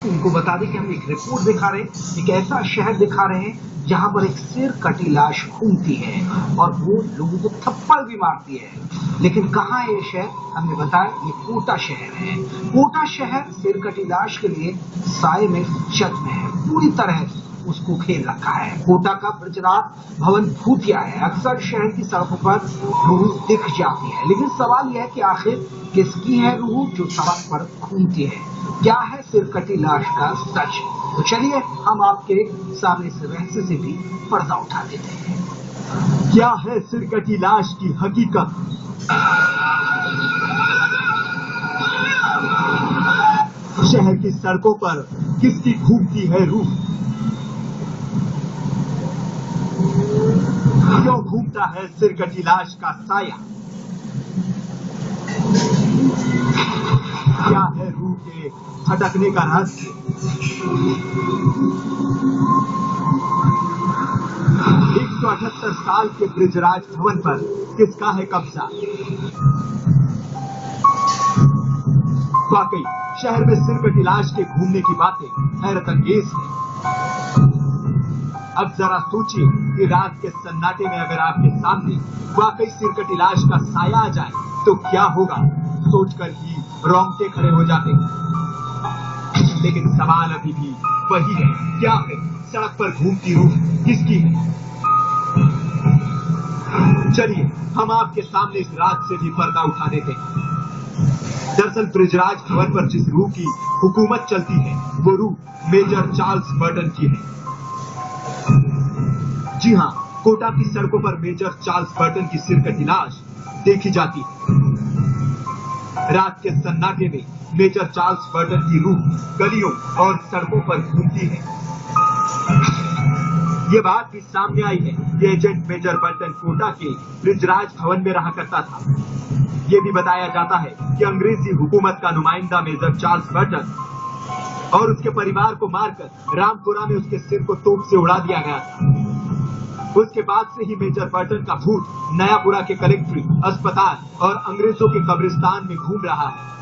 उनको बता दें कि हम एक रिपोर्ट दिखा रहे हैं, एक ऐसा शहर दिखा रहे हैं जहां पर एक सिर कटी लाश घूमती है और वो लोगों को थप्पड़ भी मारती है। लेकिन कहाँ है ये शहर? हमने बताया ये कोटा शहर है। कोटा शहर सिर कटी लाश के लिए साए में छत में है, पूरी तरह उसको घेर रखा है। कोटा का ब्रजराज भवन भूतिया है। अक्सर शहर की सड़कों पर रूह दिख जाती है, लेकिन सवाल यह है कि आखिर किसकी है रूह जो सड़क पर घूमती है? क्या है सिरकटी लाश का सच? तो चलिए हम आपके सामने इस रहस्य से भी पर्दा उठा देते हैं। क्या है सिरकटी लाश की हकीकत? शहर की सड़कों पर किसकी घूमती है रूह? क्यों घूमता है सिरकटी लाश का साया? क्या है रूह के भटकने का रहस्य? 178 साल के ब्रजराज भवन पर किसका है कब्जा? वाकई शहर में सिरकटी लाश के घूमने की बातें हैरत अंगेज है। अब जरा सोचिए कि रात के सन्नाटे में अगर आपके सामने वाकई सिरकटी लाश का साया आ जाए तो क्या होगा? सोचकर ही रोंगटे खड़े हो जाते हैं। लेकिन सवाल अभी भी वही है, क्या है सड़क पर घूमती रूह किसकी है? चलिए हम आपके सामने इस रात से भी पर्दा उठा देते हैं। दरअसल ब्रजराज भवन पर जिस रूह की हुकूमत चलती है वो रूह मेजर चार्ल्स बर्टन की है। जी हाँ, कोटा की सड़कों पर मेजर चार्ल्स बर्टन की सिरकटी लाश देखी जाती है। रात के सन्नाटे में मेजर चार्ल्स बर्टन की रूह गलियों और सड़कों पर घूमती है। ये बात भी सामने आई है कि एजेंट मेजर बर्टन कोटा के ब्रजराज भवन में रहा करता था। ये भी बताया जाता है कि अंग्रेजी हुकूमत का नुमाइंदा मेजर चार्ल्स बर्टन और उसके परिवार को मारकर रामपुरा में उसके सिर को तोप से उड़ा दिया गया था। उसके बाद से ही मेजर बर्टन का भूत नयापुरा के कलेक्ट्रेट, अस्पताल और अंग्रेजों के कब्रिस्तान में घूम रहा है।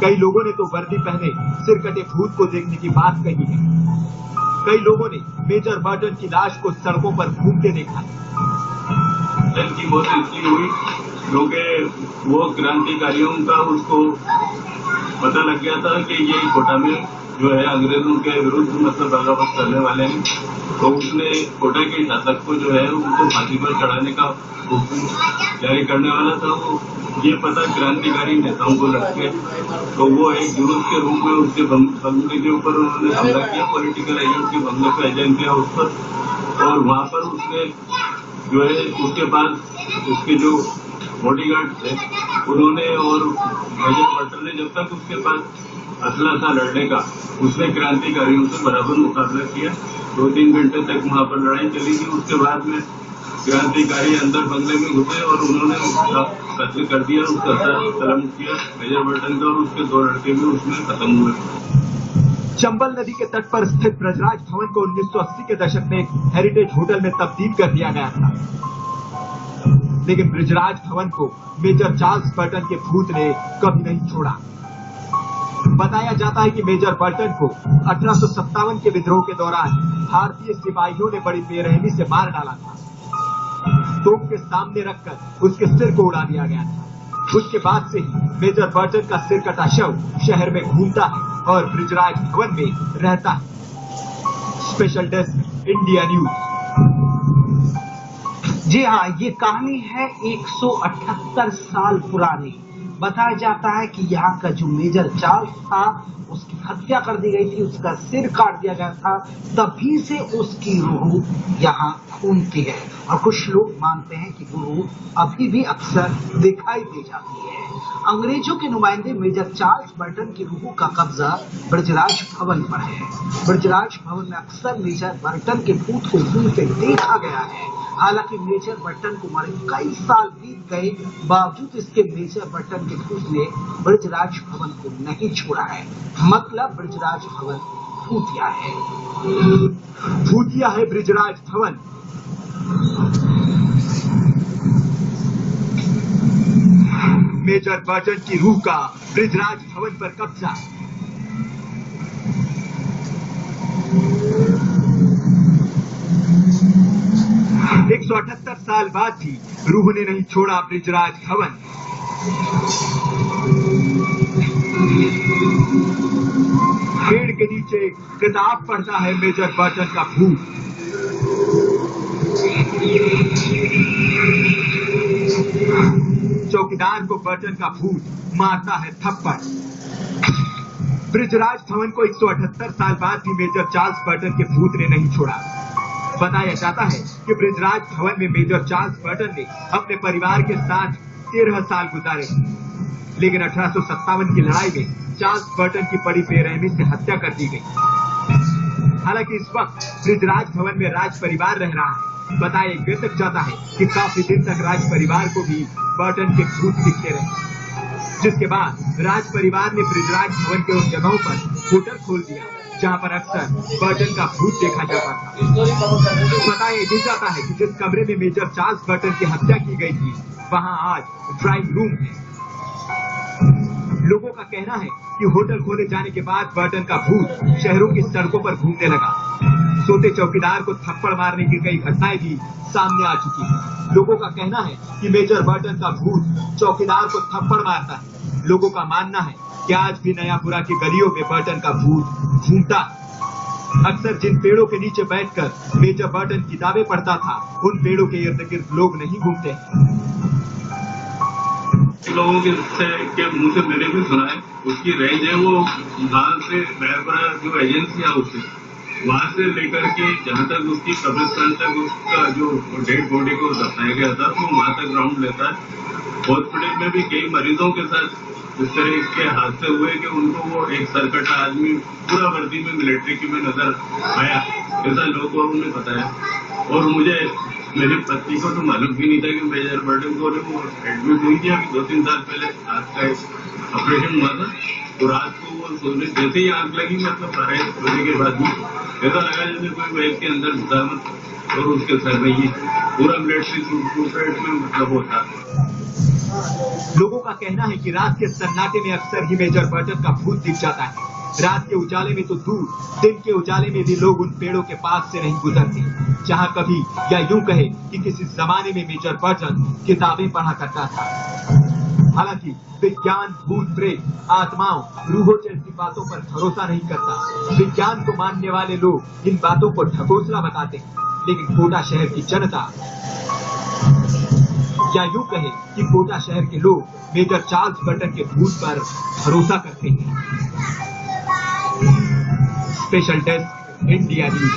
कई लोगों ने तो वर्दी पहने सिरकटे भूत को देखने की बात कही है। कई लोगों ने मेजर बर्टन की लाश को सड़कों पर घूमते देखा। इनकी मौत इसलिए हुई क्योंकि वो क्रांतिकारियों का उसको पता लग गया था कि ये कोटा में जो है अंग्रेजों के विरुद्ध मतलब बगावत करने वाले हैं, तो उसने कोटा के शासक को जो है उनको फांसी पर चढ़ाने का हुक्म जारी करने वाला था। वो ये पता क्रांतिकारी नेताओं को लग गया, तो वो एक जुलूस के रूप में उसके बंगले के ऊपर उन्होंने हमला किया, पॉलिटिकल एजेंट के बंगले पर एजेंट किया उस पर। और वहाँ पर उसने जो है उसके पास उसके जो बॉडीगार्ड थे उन्होंने और मेजर बर्टन ने जब तक उसके पास असला था लड़ने का, उसने क्रांतिकारियों से बराबर मुकाबला किया। 2-3 घंटे तक वहाँ पर लड़ाई चली थी। उसके बाद में क्रांतिकारी अंदर बंगले में घुसे और उन्होंने उसका कत्ल कर दिया, उसका सर कलम किया मेजर बर्टन का, और उसके 2 लड़के भी उसमें खत्म हुए। चंबल नदी के तट पर स्थित ब्रजराज भवन को 1980 के दशक में एक हेरिटेज होटल में तब्दील कर दिया गया था। लेकिन ब्रजराज भवन को मेजर चार्ल्स बर्टन के भूत ने कभी नहीं छोड़ा। बताया जाता है कि मेजर बर्टन को 1857 के विद्रोह के दौरान भारतीय सिपाहियों ने बड़ी बेरहमी से मार डाला था। तोप के सामने रखकर उसके सिर को उड़ा दिया गया था। उसके बाद से ही मेजर बर्टन का सिर कटा शव शहर में घूमता है और ब्रजराज भवन में रहता है। Special desk, India News. जी हाँ, ये कहानी है 178 साल पुरानी। बताया जाता है कि यहाँ का जो मेजर चार्ल्स था उसकी हत्या कर दी गई थी, उसका सिर काट दिया गया था, तभी से उसकी रूह यहाँ घूमती है। और कुछ लोग मानते हैं कि वो रूह अभी भी अक्सर दिखाई दे जाती है। अंग्रेजों के नुमाइंदे मेजर चार्ल्स बर्टन की रूह का कब्जा ब्रजराज भवन पर है। ब्रजराज भवन में अक्सर मेजर बर्टन के भूत को घूमते देखा गया है। हालांकि मेजर बर्टन को मरे कई साल बीत गए, बावजूद इसके मेजर बर्टन के भूत ने ब्रजराज भवन को नहीं छोड़ा है। मतलब ब्रजराज भवन भूतिया है। भूतिया है ब्रजराज भवन। मेजर बर्टन की रूह का ब्रजराज भवन पर कब्जा। 178 साल बाद भी रूह ने नहीं छोड़ा बृजराज धवन। पेड़ के नीचे किताब पढ़ता है मेजर बर्टन का भूत। चौकीदार को बर्टन का भूत मारता है थप्पड़। बृजराज धवन को 178 साल बाद भी मेजर चार्ल्स बर्टन के भूत ने नहीं छोड़ा। बताया जाता है कि बृजराज धवन में मेजर चार्ल्स बर्टन ने अपने परिवार के साथ 13 साल गुजारे, लेकिन 1857 की लड़ाई में चार्ल्स बर्टन की बड़ी बेरहमी से हत्या कर दी गई। हालांकि इस वक्त बृजराज धवन में राज परिवार रह रहा है। बताया जाता है कि काफी दिन तक राज परिवार को भी बर्टन के भूत दिखते रहे, जिसके बाद राज परिवार ने बृजराज धवन के उन जगहों पर होटल खोल दिया जहां पर अक्सर बर्टन का भूत देखा जाता था। बताया जाता है कि जिस कमरे में मेजर चार्ल्स बर्टन की हत्या की गई थी वहां आज ड्राइंग रूम है। लोगों का कहना है कि होटल खोले जाने के बाद बर्टन का भूत शहरों की सड़कों पर घूमने लगा। सोते चौकीदार को थप्पड़ मारने की कई घटनाएं भी सामने आ चुकी हैं। लोगों का कहना है कि मेजर बर्टन का भूत चौकीदार को थप्पड़ मारता है। लोगों का मानना है कि आज भी नयापुरा की गलियों में बर्टन का भूत घूमता है। अक्सर जिन पेड़ों के नीचे बैठकर मेजर बर्टन किताबें पढ़ता था, उन पेड़ों के इर्द गिर्द लोग नहीं घूमते। लोगों के मुंह से मैंने भी सुना है, उसकी रेंज है वो वहां से नयापुरा जो एजेंसी हाउस है वहां से लेकर के जहां तक उसकी कब्रिस्तान तक उसका जो डेड बॉडी को दफनाया गया था वो वहां तक ग्राउंड लेता है। हॉस्पिटल में भी कई मरीजों के साथ इस तरह के हादसे हुए कि उनको वो एक सरकटा आदमी पूरा वर्दी में मिलिट्री की में नजर आया, ऐसा लोगों ने बताया। और मुझे मेरी पत्नी को तो मालूम भी नहीं था कि मेजर बर्टन को वो एडमिट हुई थी अभी 2-3 साल पहले। आज का ऑपरेशन हुआ था तो रात को वो सोने जैसे ही आग लगी, मतलब 12 बजे के बाद ऐसा लगा जैसे कोई बैग के अंदर घुसा और उसके सर में ये पूरा मिलिट्री सूट में मतलब होता। लोगों का कहना है कि रात के सन्नाटे में अक्सर ही मेजर बर्टन का भूत दिख जाता है। रात के उजाले में तो दूर, दिन के उजाले में भी लोग उन पेड़ों के पास से नहीं गुजरते जहां कभी या यूं कहे कि किसी जमाने में मेजर बर्टन किताबें पढ़ा करता था। हालांकि विज्ञान भूत प्रेत आत्माओं रूहों जैसी बातों पर भरोसा नहीं करता। विज्ञान को मानने वाले लोग इन बातों को ढकोसला बताते हैं, लेकिन कोटा शहर की जनता या यूं कहे कि कोटा शहर के लोग मेजर चार्ल्स बर्टन के भूत पर भरोसा करते हैं। Special desk India news.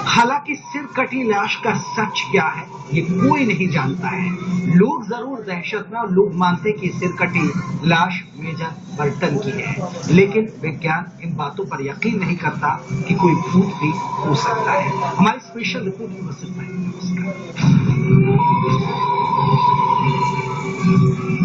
हालांकि सिर कटी लाश का सच क्या है ये कोई नहीं जानता है। लोग जरूर दहशत में और लोग मानते कि सिर कटी लाश मेजर बर्टन की है, लेकिन विज्ञान इन बातों पर यकीन नहीं करता कि कोई भूत भी हो सकता है। हमारी स्पेशल रिपोर्ट में बस इतना ही। नमस्कार।